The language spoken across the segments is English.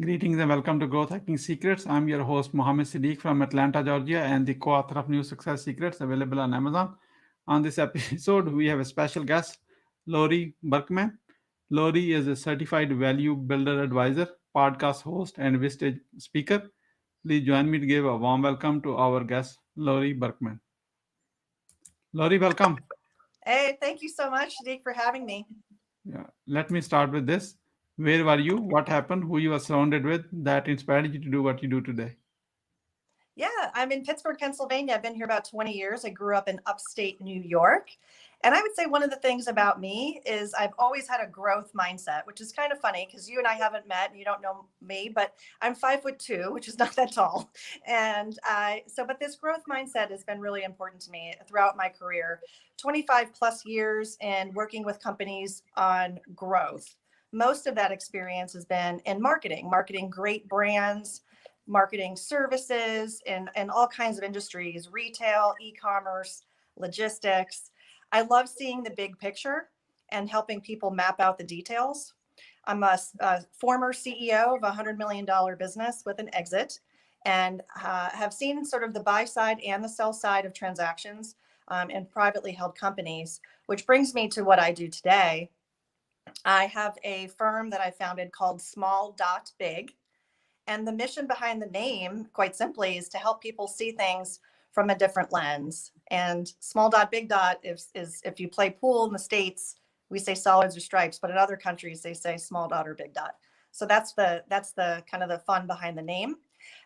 Greetings and welcome to Growth Hacking Secrets. I'm your host Mohammed Siddique from Atlanta, Georgia, and the co-author of New Success Secrets available on Amazon. On this episode, we have a special guest, Laurie Barkman. Laurie is a certified value builder advisor, podcast host, and Vistage speaker. Please join me to give a warm welcome to our guest, Laurie Barkman. Laurie, welcome. Hey, thank you so much, Siddique, for having me. Yeah. Let me start with this. Where were you? What happened? Who you were surrounded with that inspired you to do what you do today? Yeah, I'm in Pittsburgh, Pennsylvania. I've been here about 20 years. I grew up in upstate New York. And I would say one of the things about me is I've always had a growth mindset, which is kind of funny because you and I haven't met and you don't know me, but I'm 5'2", which is not that tall. But this growth mindset has been really important to me throughout my career, 25 plus years in working with companies on growth. Most of that experience has been in marketing great brands, marketing services in all kinds of industries, retail, e-commerce, logistics. I love seeing the big picture and helping people map out the details. I'm a former CEO of a $100 million business with an exit and have seen sort of the buy side and the sell side of transactions in privately held companies, which brings me to what I do today. I have a firm that I founded called Small Dot Big. And the mission behind the name, quite simply, is to help people see things from a different lens. And small dot, big dot is if you play pool in the States, we say solids or stripes, but in other countries they say small dot or big dot. So that's the kind of the fun behind the name.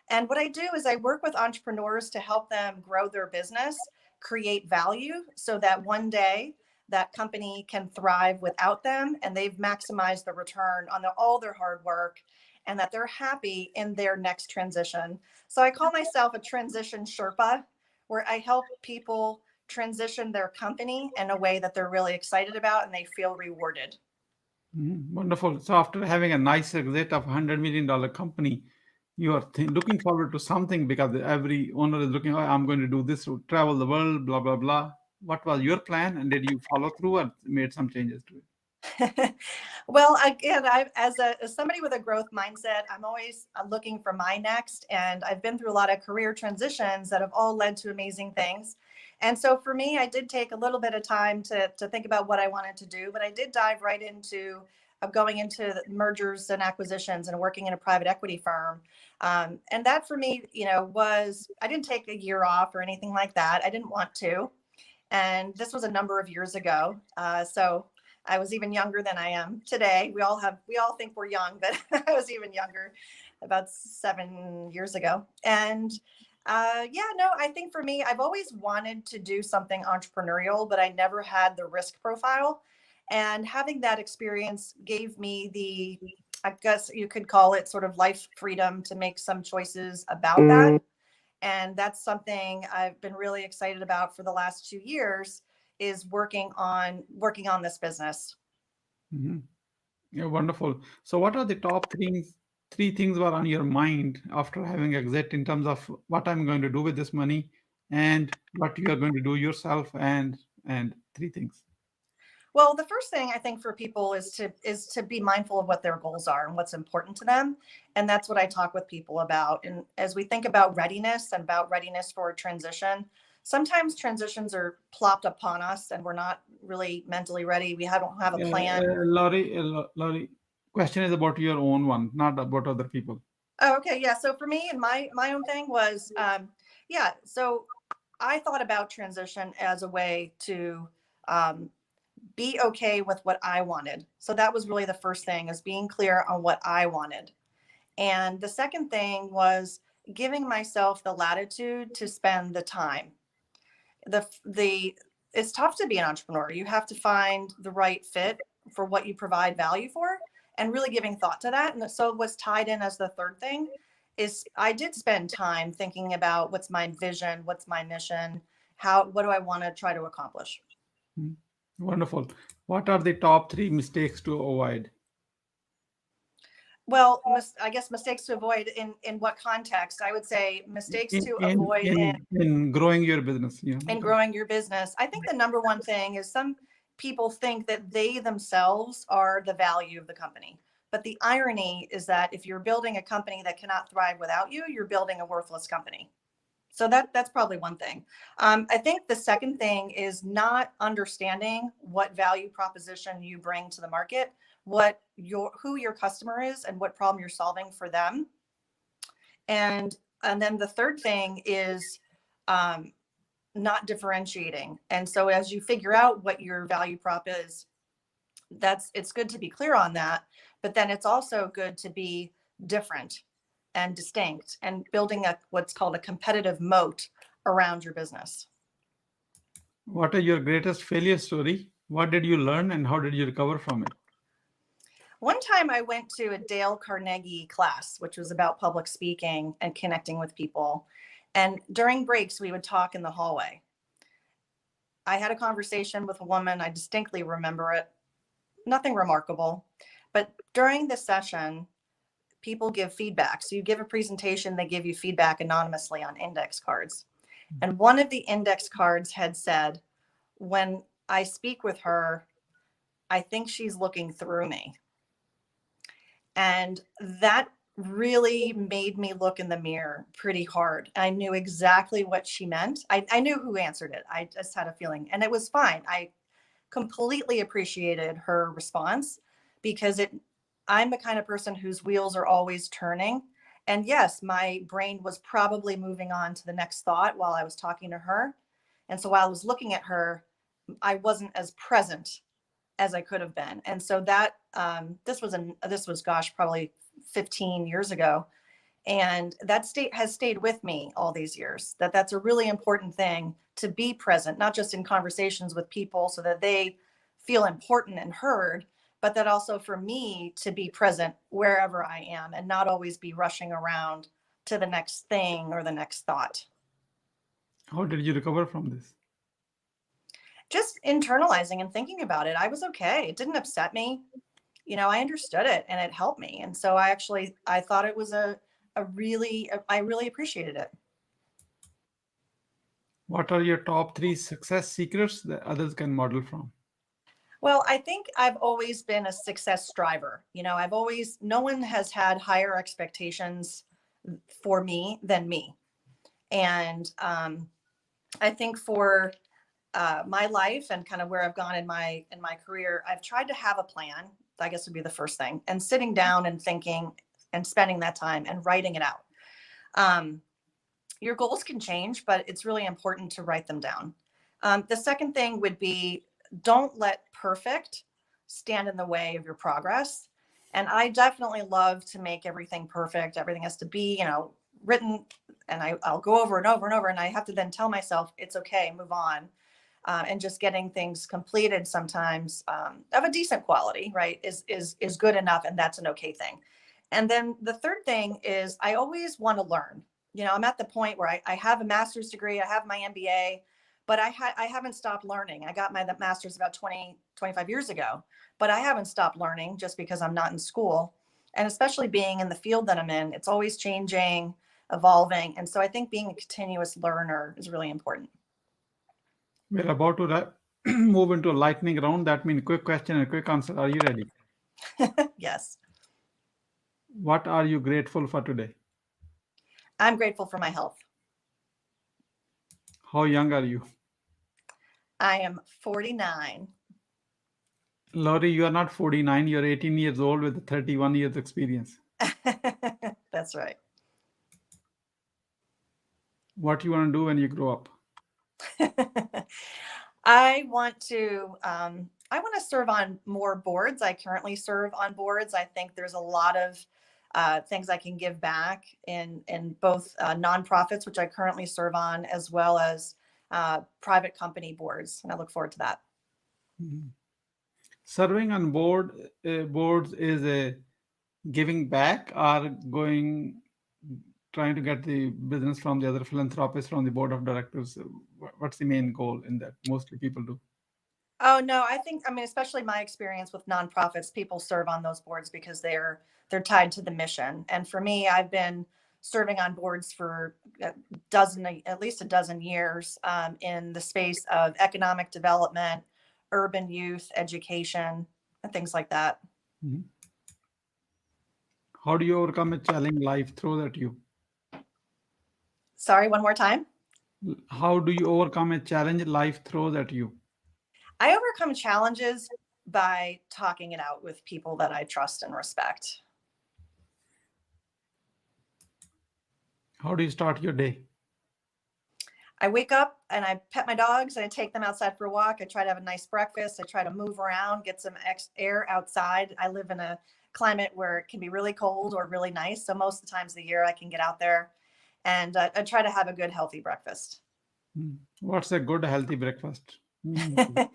And what I do is I work with entrepreneurs to help them grow their business, create value so that one day that company can thrive without them and they've maximized the return on all their hard work and that they're happy in their next transition. So I call myself a transition Sherpa, where I help people transition their company in a way that they're really excited about and they feel rewarded. Wonderful. So after having a nice exit of $100 million company, you are looking forward to something because every owner is looking, oh, I'm going to do this to travel the world, blah, blah, blah. What was your plan? And did you follow through or made some changes to it? Well, again, as somebody with a growth mindset, I'm always looking for my next, and I've been through a lot of career transitions that have all led to amazing things. And so for me, I did take a little bit of time to think about what I wanted to do, but I did dive right into going into mergers and acquisitions and working in a private equity firm. And that for me, was I didn't take a year off or anything like that. I didn't want to. And this was a number of years ago. So I was even younger than I am today. We all think we're young, but I was even younger about 7 years ago. And yeah, no, I think for me, I've always wanted to do something entrepreneurial, but I never had the risk profile. And having that experience gave me I guess you could call it sort of life freedom to make some choices about that. And that's something I've been really excited about for the last 2 years is working on this business. Mhm. Yeah, wonderful. So what are the top three things were on your mind after having exit in terms of what I'm going to do with this money and what you are going to do yourself and three things. Well, the first thing I think for people is to be mindful of what their goals are and what's important to them. And that's what I talk with people about. And as we think about readiness and about readiness for a transition, sometimes transitions are plopped upon us and we're not really mentally ready. Don't have a plan. Laurie, question is about your own one, not about other people. Oh, okay. Yeah. So for me and my own thing was yeah, so I thought about transition as a way to um, be okay with what I wanted. So that was really the first thing is being clear on what I wanted. And the second thing was giving myself the latitude to spend the time. The it's tough to be an entrepreneur. You have to find the right fit for what you provide value for and really giving thought to that. And so what's tied in as the third thing is I did spend time thinking about what's my vision, what's my mission, what do I want to try to accomplish? Hmm. Wonderful. What are the top three mistakes to avoid Well, I guess mistakes to avoid in what context? I would say mistakes in to in avoid in growing your business? Yeah. in growing your business. I think the number one thing is some people think that they themselves are the value of the company. But the irony is that if you're building a company that cannot thrive without you, you're building a worthless company. So that's probably one thing. I think the second thing is not understanding what value proposition you bring to the market, who your customer is, and what problem you're solving for them. And then the third thing is not differentiating. And so as you figure out what your value prop is, it's good to be clear on that, but then it's also good to be different and distinct and building what's called a competitive moat around your business. What is your greatest failure story? What did you learn and how did you recover from it? One time I went to a Dale Carnegie class, which was about public speaking and connecting with people. And during breaks, we would talk in the hallway. I had a conversation with a woman. I distinctly remember it. Nothing remarkable. But during the session, people give feedback. So you give a presentation, they give you feedback anonymously on index cards. And one of the index cards had said, when I speak with her, I think she's looking through me. And that really made me look in the mirror pretty hard. I knew exactly what she meant. I knew who answered it. I just had a feeling, and it was fine. I completely appreciated her response because I'm the kind of person whose wheels are always turning. And yes, my brain was probably moving on to the next thought while I was talking to her. And so while I was looking at her, I wasn't as present as I could have been. And so that this was gosh, probably 15 years ago. And that has stayed with me all these years, that's a really important thing, to be present, not just in conversations with people so that they feel important and heard, but that also for me to be present wherever I am and not always be rushing around to the next thing or the next thought. How did you recover from this? Just internalizing and thinking about it. I was okay. It didn't upset me. I understood it and it helped me. And so I thought it was I really appreciated it. What are your top 3 success secrets that others can model from? Well, I think I've always been a success striver. No one has had higher expectations for me than me. And I think for my life and kind of where I've gone in my career, I've tried to have a plan, I guess would be the first thing, and sitting down and thinking and spending that time and writing it out. Your goals can change, but it's really important to write them down. The second thing would be, don't let perfect stand in the way of your progress. And I definitely love to make everything perfect. Everything has to be, written, and I'll go over and over and over. And I have to then tell myself, it's okay, move on. And just getting things completed sometimes of a decent quality, right, is good enough. And that's an okay thing. And then the third thing is, I always want to learn. I'm at the point where I have a master's degree, I have my MBA, but I haven't stopped learning. I got my master's about 25 years ago, but I haven't stopped learning just because I'm not in school. And especially being in the field that I'm in, it's always changing, evolving. And so I think being a continuous learner is really important. We're about to move into a lightning round. That means quick question and quick answer. Are you ready? Yes. What are you grateful for today? I'm grateful for my health. How young are you? I am 49. Laurie, you are not 49. You're 18 years old with 31 years experience. That's right. What do you want to do when you grow up? I want to serve on more boards. I currently serve on boards. I think there's a lot of things I can give back in both nonprofits, which I currently serve on, as well as private company boards. And I look forward to that. Mm-hmm. Serving on boards is a giving back or trying to get the business from the other philanthropists from the board of directors. What's the main goal in that? Mostly people do. Oh, no, I mean, especially my experience with nonprofits, people serve on those boards because they're tied to the mission. And for me, I've been serving on boards for at least a dozen years in the space of economic development, urban youth education, and things like that. Mm-hmm. How do you overcome a challenge life throws at you? Sorry, one more time. How do you overcome a challenge life throws at you? I overcome challenges by talking it out with people that I trust and respect. How do you start your day? I wake up and I pet my dogs and I take them outside for a walk. I try to have a nice breakfast. I try to move around, get some air outside. I live in a climate where it can be really cold or really nice. So most of the times of the year I can get out there and I try to have a good, healthy breakfast. What's a good healthy breakfast? Meaning to you?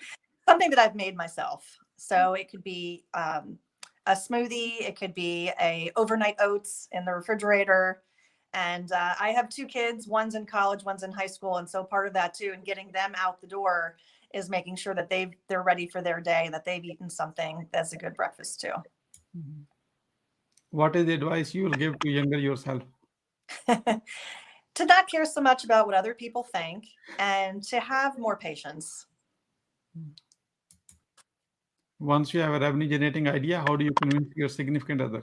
Something that I've made myself. So it could be a smoothie. It could be a overnight oats in the refrigerator. And I have two kids, one's in college, one's in high school. And so part of that too, and getting them out the door is making sure that they're ready for their day, that they've eaten something that's a good breakfast too. What is the advice you will give to younger yourself? To not care so much about what other people think and to have more patience. Once you have a revenue generating idea, how do you convince your significant other?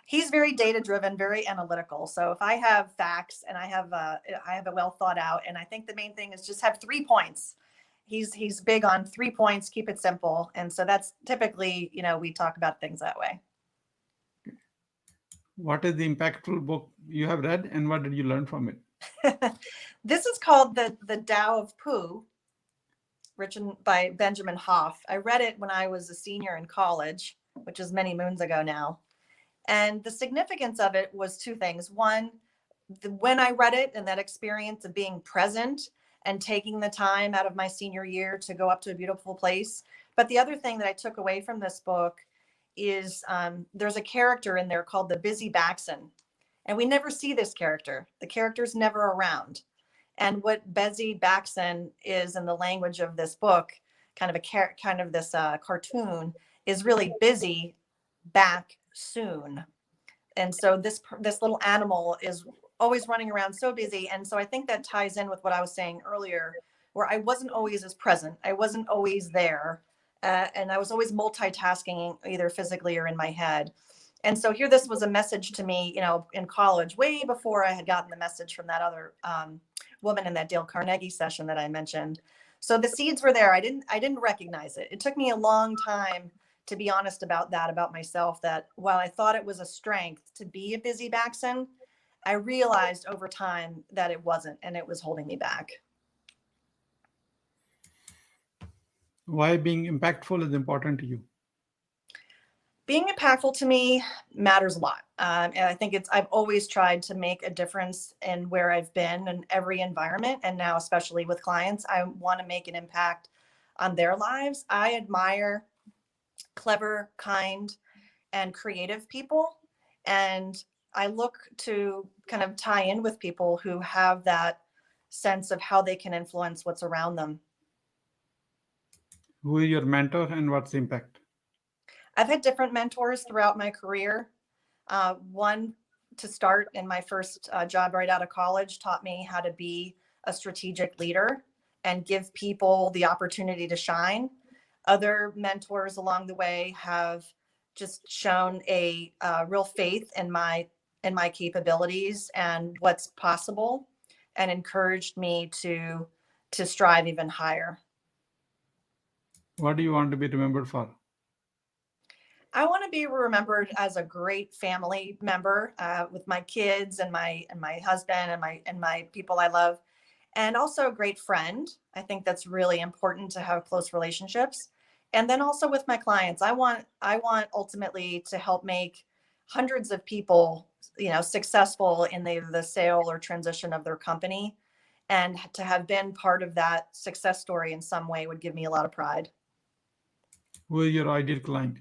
He's very data driven, very analytical. So if I have facts and I have a well thought out, and I think the main thing is just have 3 points. He's big on 3 points, keep it simple. And so that's typically, we talk about things that way. What is the impactful book you have read and what did you learn from it? This is called the Dao of Pooh, written by Benjamin Hoff. I read it when I was a senior in college, which is many moons ago now. And the significance of it was 2 things. One, when I read it and that experience of being present and taking the time out of my senior year to go up to a beautiful place. But the other thing that I took away from this book is there's a character in there called the Busy Baxon. And we never see this character. The character's never around. And what Busy Baxon is in the language of this book, kind of this cartoon, is really busy back soon. And so this little animal is always running around so busy. And so I think that ties in with what I was saying earlier, where I wasn't always as present. I wasn't always there. And I was always multitasking either physically or in my head. And so here, this was a message to me, in college, way before I had gotten the message from that other woman in that Dale Carnegie session that I mentioned. So the seeds were there. I didn't recognize it. It took me a long time to be honest about that, about myself, that while I thought it was a strength to be a busy Baxon, I realized over time that it wasn't, and it was holding me back. Why being impactful is important to you? Being impactful to me matters a lot. And I think I've always tried to make a difference in where I've been in every environment. And now, especially with clients, I want to make an impact on their lives. I admire clever, kind, and creative people. And I look to kind of tie in with people who have that sense of how they can influence what's around them. Who is your mentor and what's the impact? I've had different mentors throughout my career. One, to start in my first job right out of college, taught me how to be a strategic leader and give people the opportunity to shine. Other mentors along the way have just shown a real faith in my capabilities and what's possible, and encouraged me to strive even higher. What do you want to be remembered for? I want to be remembered as a great family member with my kids and my husband and my people I love, and also a great friend. I think that's really important to have close relationships. And then also with my clients, I want ultimately to help make hundreds of people, successful in the sale or transition of their company, and to have been part of that success story in some way would give me a lot of pride. Who is your ideal client?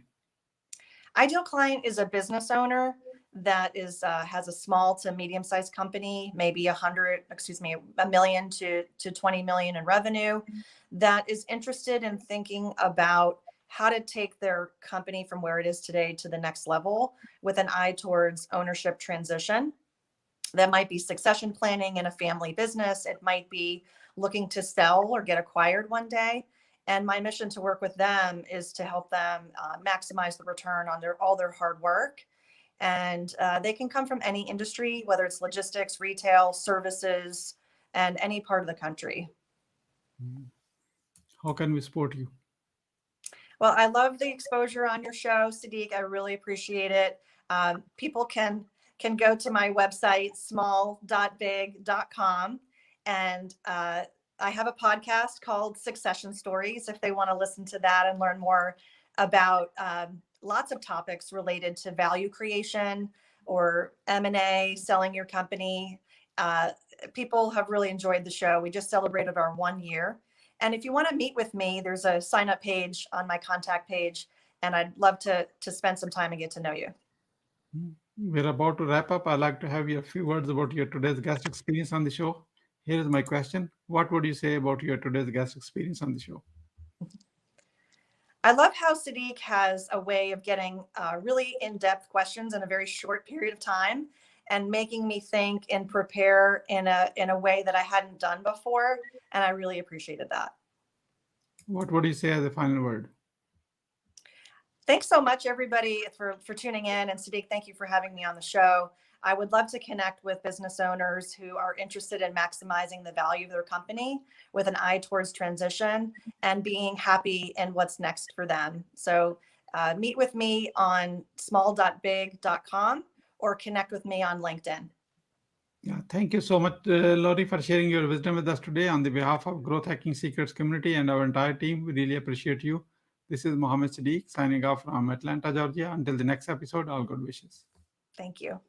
Ideal client is a business owner that has a small to medium-sized company, maybe a million to 20 million in revenue, that is interested in thinking about how to take their company from where it is today to the next level with an eye towards ownership transition. That might be succession planning in a family business. It might be looking to sell or get acquired one day. And my mission to work with them is to help them maximize the return on all their hard work. And they can come from any industry, whether it's logistics, retail, services, and any part of the country. How can we support you? Well, I love the exposure on your show, Siddique. I really appreciate it. People can go to my website, small.big.com, and I have a podcast called Succession Stories if they want to listen to that and learn more about lots of topics related to value creation or M&A, selling your company. People have really enjoyed the show. We just celebrated our 1 year. And if you want to meet with me, there's a sign up page on my contact page, and I'd love to spend some time and get to know you. We're about to wrap up. I'd like to have a few words about your today's guest experience on the show. Here is my question. What would you say about your today's guest experience on the show? I love how Siddique has a way of getting really in-depth questions in a very short period of time and making me think and prepare in a way that I hadn't done before. And I really appreciated that. What would you say as a final word? Thanks so much, everybody, for tuning in. And Siddique, thank you for having me on the show. I would love to connect with business owners who are interested in maximizing the value of their company with an eye towards transition and being happy in what's next for them. So meet with me on small.big.com or connect with me on LinkedIn. Yeah, thank you so much, Laurie, for sharing your wisdom with us today. On the behalf of Growth Hacking Secrets community and our entire team, we really appreciate you. This is Mohammed Siddique signing off from Atlanta, Georgia. Until the next episode, all good wishes. Thank you.